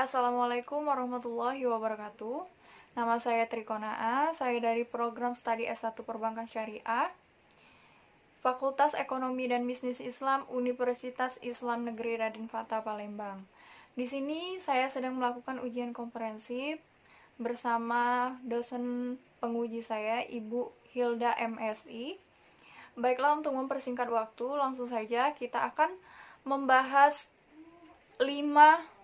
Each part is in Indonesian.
Assalamualaikum warahmatullahi wabarakatuh. Nama saya Trikonaa, saya dari program studi S1 Perbankan Syariah, Fakultas Ekonomi dan Bisnis Islam, Universitas Islam Negeri Raden Fatah Palembang. Di sini saya sedang melakukan ujian komprehensif bersama dosen penguji saya, Ibu Hilda MSI. Baiklah, untuk mempersingkat waktu, langsung saja kita akan membahas 5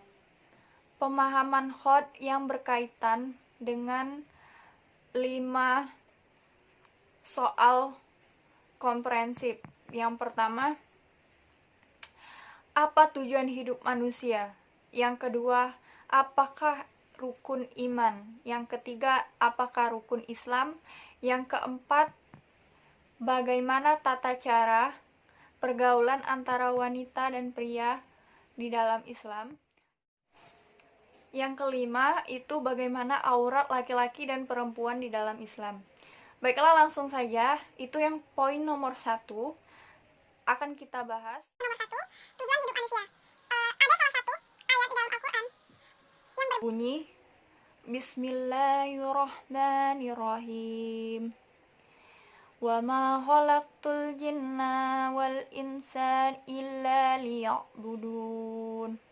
pemahaman khot yang berkaitan dengan 5 soal komprehensif. Yang pertama, apa tujuan hidup manusia? Yang kedua, apakah rukun iman? Yang ketiga, apakah rukun Islam? Yang keempat, bagaimana tata cara pergaulan antara wanita dan pria di dalam Islam? Yang kelima, itu bagaimana aurat laki-laki dan perempuan di dalam Islam. Baiklah, langsung saja. Itu yang poin nomor 1 akan kita bahas. Nomor 1, tujuan hidup manusia. Ada salah satu ayat di dalam Al-Quran yang berbunyi, Bismillahirrahmanirrahim. Wa ma khalaqtul jinna wal insan illa liya'budun.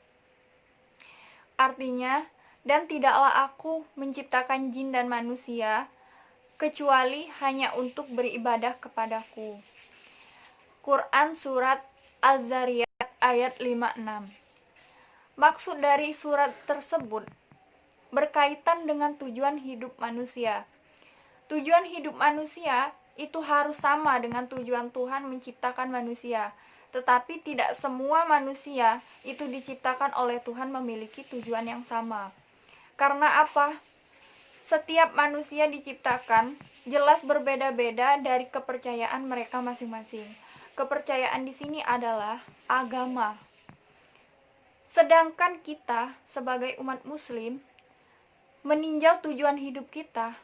Artinya, dan tidaklah aku menciptakan jin dan manusia kecuali hanya untuk beribadah kepadaku. Quran Surat Az-Zariyat ayat 56. Maksud dari surat tersebut berkaitan dengan tujuan hidup manusia. Tujuan hidup manusia itu harus sama dengan tujuan Tuhan menciptakan manusia. Tetapi tidak semua manusia itu diciptakan oleh Tuhan memiliki tujuan yang sama. Karena apa? Setiap manusia diciptakan jelas berbeda-beda dari kepercayaan mereka masing-masing. Kepercayaan di sini adalah agama. Sedangkan kita sebagai umat muslim meninjau tujuan hidup kita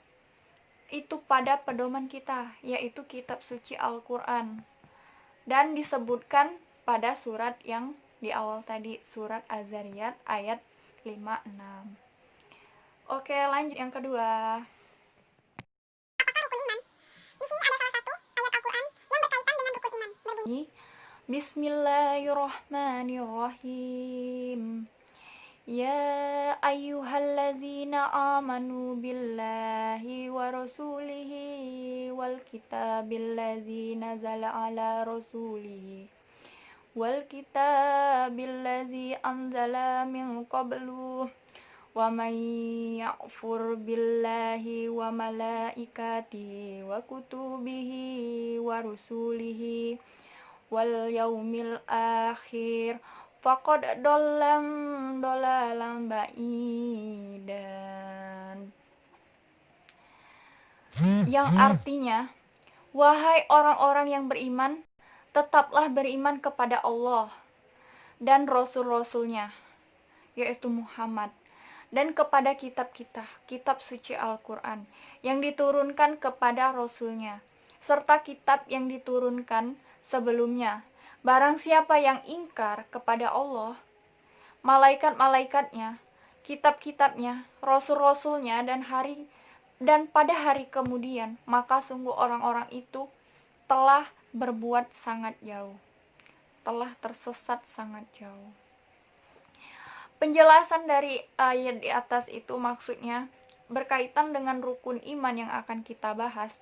itu pada pedoman kita, yaitu kitab suci Al-Quran. Dan disebutkan pada surat yang di awal tadi, surat Az-Zariyat ayat 56. Oke, lanjut yang kedua. apakah rukun iman? Di sini ada salah satu ayat Al-Quran yang berkaitan dengan rukun iman. Berbunyi, Bismillahirrahmanirrahim. Ya ayyuhallazina amanu billahi wa rasulihi wal kitabillazi nazala ala rasulihi wal kitabillazi anzala min qablu wa man ya'fur billahi wa malaikatihi wa kutubihi wa rusulihi wal yaumil akhir faqad dolalan ba'idan. Yang artinya, wahai orang-orang yang beriman, tetaplah beriman kepada Allah dan Rasul-Rasulnya, yaitu Muhammad, dan kepada kitab kita, kitab suci Al-Quran, yang diturunkan kepada Rasulnya, serta kitab yang diturunkan sebelumnya. Barang siapa yang ingkar kepada Allah, malaikat-malaikatnya, kitab-kitabnya, rasul-rasulnya, dan pada hari kemudian, maka sungguh orang-orang itu telah berbuat sangat jauh, telah tersesat sangat jauh. Penjelasan dari ayat di atas itu maksudnya berkaitan dengan rukun iman yang akan kita bahas.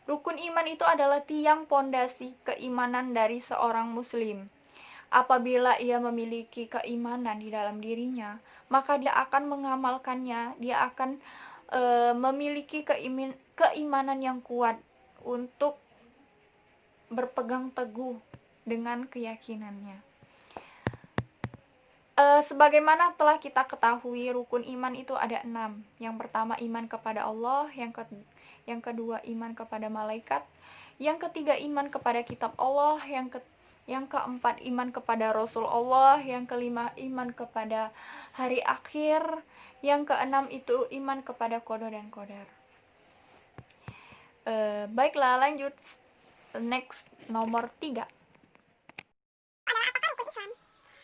Rukun iman itu adalah tiang pondasi keimanan dari seorang muslim. Apabila ia memiliki keimanan di dalam dirinya, maka dia akan mengamalkannya, dia akan memiliki keimanan yang kuat untuk berpegang teguh dengan keyakinannya. Sebagaimana telah kita ketahui, rukun iman itu ada 6. Yang pertama, iman kepada Allah. Yang kedua, iman kepada malaikat. Yang ketiga, iman kepada kitab Allah. Yang keempat, iman kepada Rasul Allah. Yang kelima, iman kepada hari akhir. Yang keenam itu iman kepada qada dan qadar. Baiklah, lanjut. Next, nomor 3. adalah apakah rukun Islam?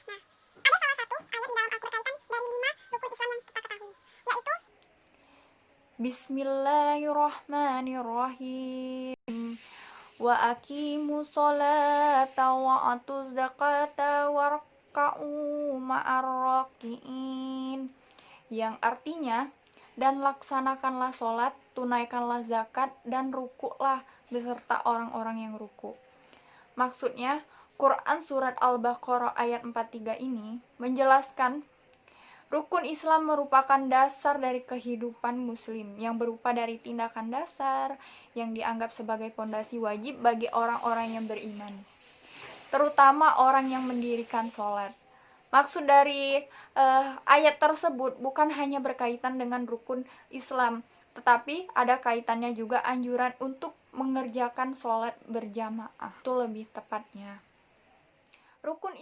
Nah, ada salah satu ayat di dalam Al-Quran dari 5 rukun Islam Bismillahirrahmanirrahim. Wa aqimu sholata wa atuz zakata warka'u ma'ar raki'in. Yang artinya, dan laksanakanlah sholat, tunaikanlah zakat, dan rukuklah beserta orang-orang yang ruku. Maksudnya, Quran Surat Al-Baqarah ayat 43 ini menjelaskan rukun Islam merupakan dasar dari kehidupan muslim yang berupa dari tindakan dasar yang dianggap sebagai fondasi wajib bagi orang-orang yang beriman, terutama orang yang mendirikan sholat. Maksud dari ayat tersebut bukan hanya berkaitan dengan rukun Islam, tetapi ada kaitannya juga anjuran untuk mengerjakan sholat berjamaah. Itu lebih tepatnya. Rukun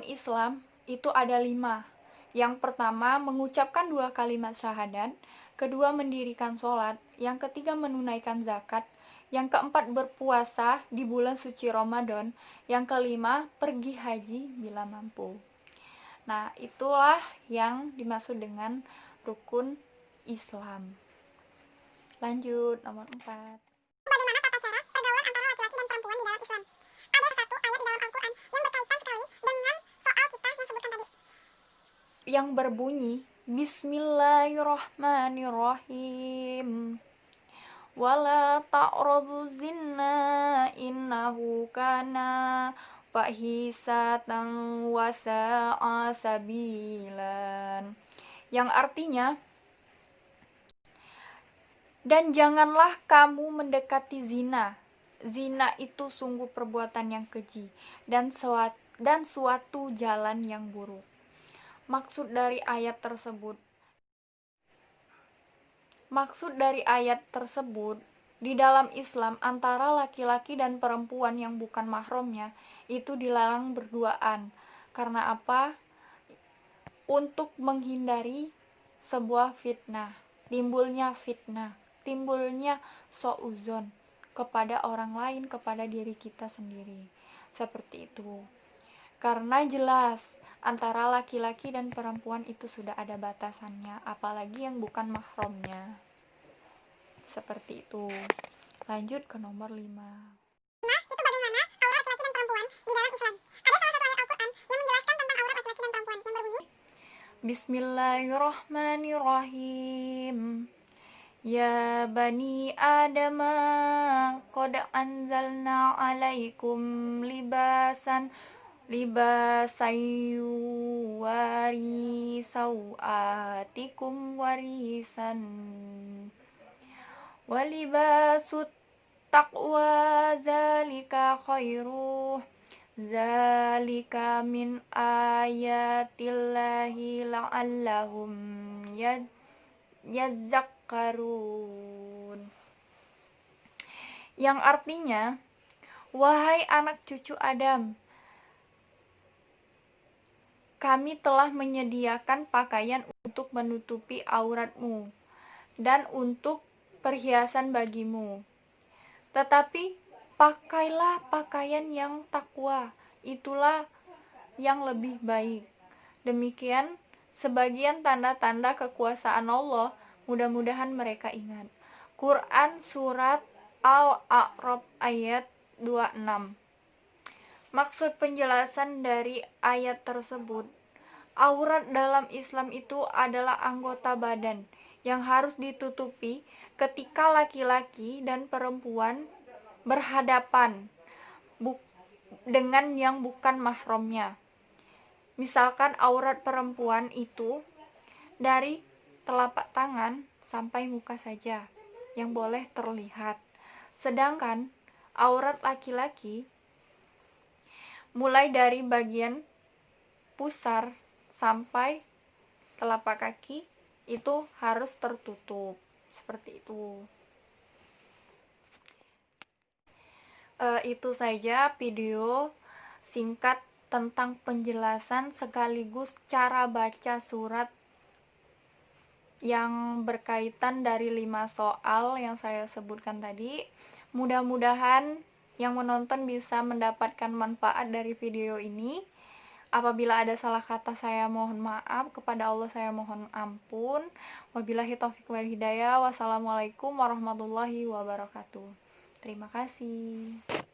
Islam itu ada 5. Yang pertama, mengucapkan 2 kalimat syahadat. Kedua, mendirikan sholat. Yang ketiga, menunaikan zakat. Yang keempat, berpuasa di bulan suci Ramadan. Yang kelima, pergi haji bila mampu. Nah, itulah yang dimaksud dengan rukun Islam. Lanjut, nomor 4. Bagaimana tata cara pergaulan antara laki-laki dan perempuan di dalam Islam? Ada satu ayat di dalam Al-Quran yang berkaitan sekali dengan soal kita yang sebutkan tadi. Yang berbunyi, Bismillahirrahmanirrahim. Wala taqrabu zina innahu kana fahisatan wa sa'a sabilan. Yang artinya, dan janganlah kamu mendekati zina. Zina itu sungguh perbuatan yang keji dan suatu jalan yang buruk. Maksud dari ayat tersebut, di dalam Islam antara laki-laki dan perempuan yang bukan mahramnya itu dilarang berduaan. Karena apa? Untuk menghindari sebuah fitnah, timbulnya suudzon kepada orang lain, kepada diri kita sendiri. Seperti itu. Karena jelas antara laki-laki dan perempuan itu sudah ada batasannya, apalagi yang bukan mahramnya. Seperti itu. Lanjut ke nomor 5. Nah, itu bagaimana aurat laki-laki dan perempuan di dalam Islam. Ada salah satu ayat Al-Quran yang menjelaskan tentang aurat laki-laki dan perempuan yang berbunyi, Bismillahirrahmanirrahim. Ya bani Adama qad anzalna alaikum libasan yuwari sawatikum warisan walibasut taqwa zalika khairuh zalika min ayatillahi la'allahum yazakkarun. Yang artinya, wahai anak cucu Adam, kami telah menyediakan pakaian untuk menutupi auratmu dan untuk perhiasan bagimu. Tetapi pakailah pakaian yang takwa, itulah yang lebih baik. Demikian sebagian tanda-tanda kekuasaan Allah, mudah-mudahan mereka ingat. Quran Surat Al-A'raf ayat 26. Maksud penjelasan dari ayat tersebut, aurat dalam Islam itu adalah anggota badan yang harus ditutupi ketika laki-laki dan perempuan berhadapan dengan yang bukan mahramnya. Misalkan aurat perempuan itu dari telapak tangan sampai muka saja yang boleh terlihat. Sedangkan aurat laki-laki mulai dari bagian pusar sampai telapak kaki itu harus tertutup. Seperti itu. Itu saja video singkat tentang penjelasan sekaligus cara baca surat yang berkaitan dari 5 soal yang saya sebutkan tadi. Mudah-mudahan yang menonton bisa mendapatkan manfaat dari video ini. Apabila ada salah kata saya mohon maaf, kepada Allah saya mohon ampun. Wabillahi taufiq wal hidayah. Wassalamualaikum warahmatullahi wabarakatuh. Terima kasih.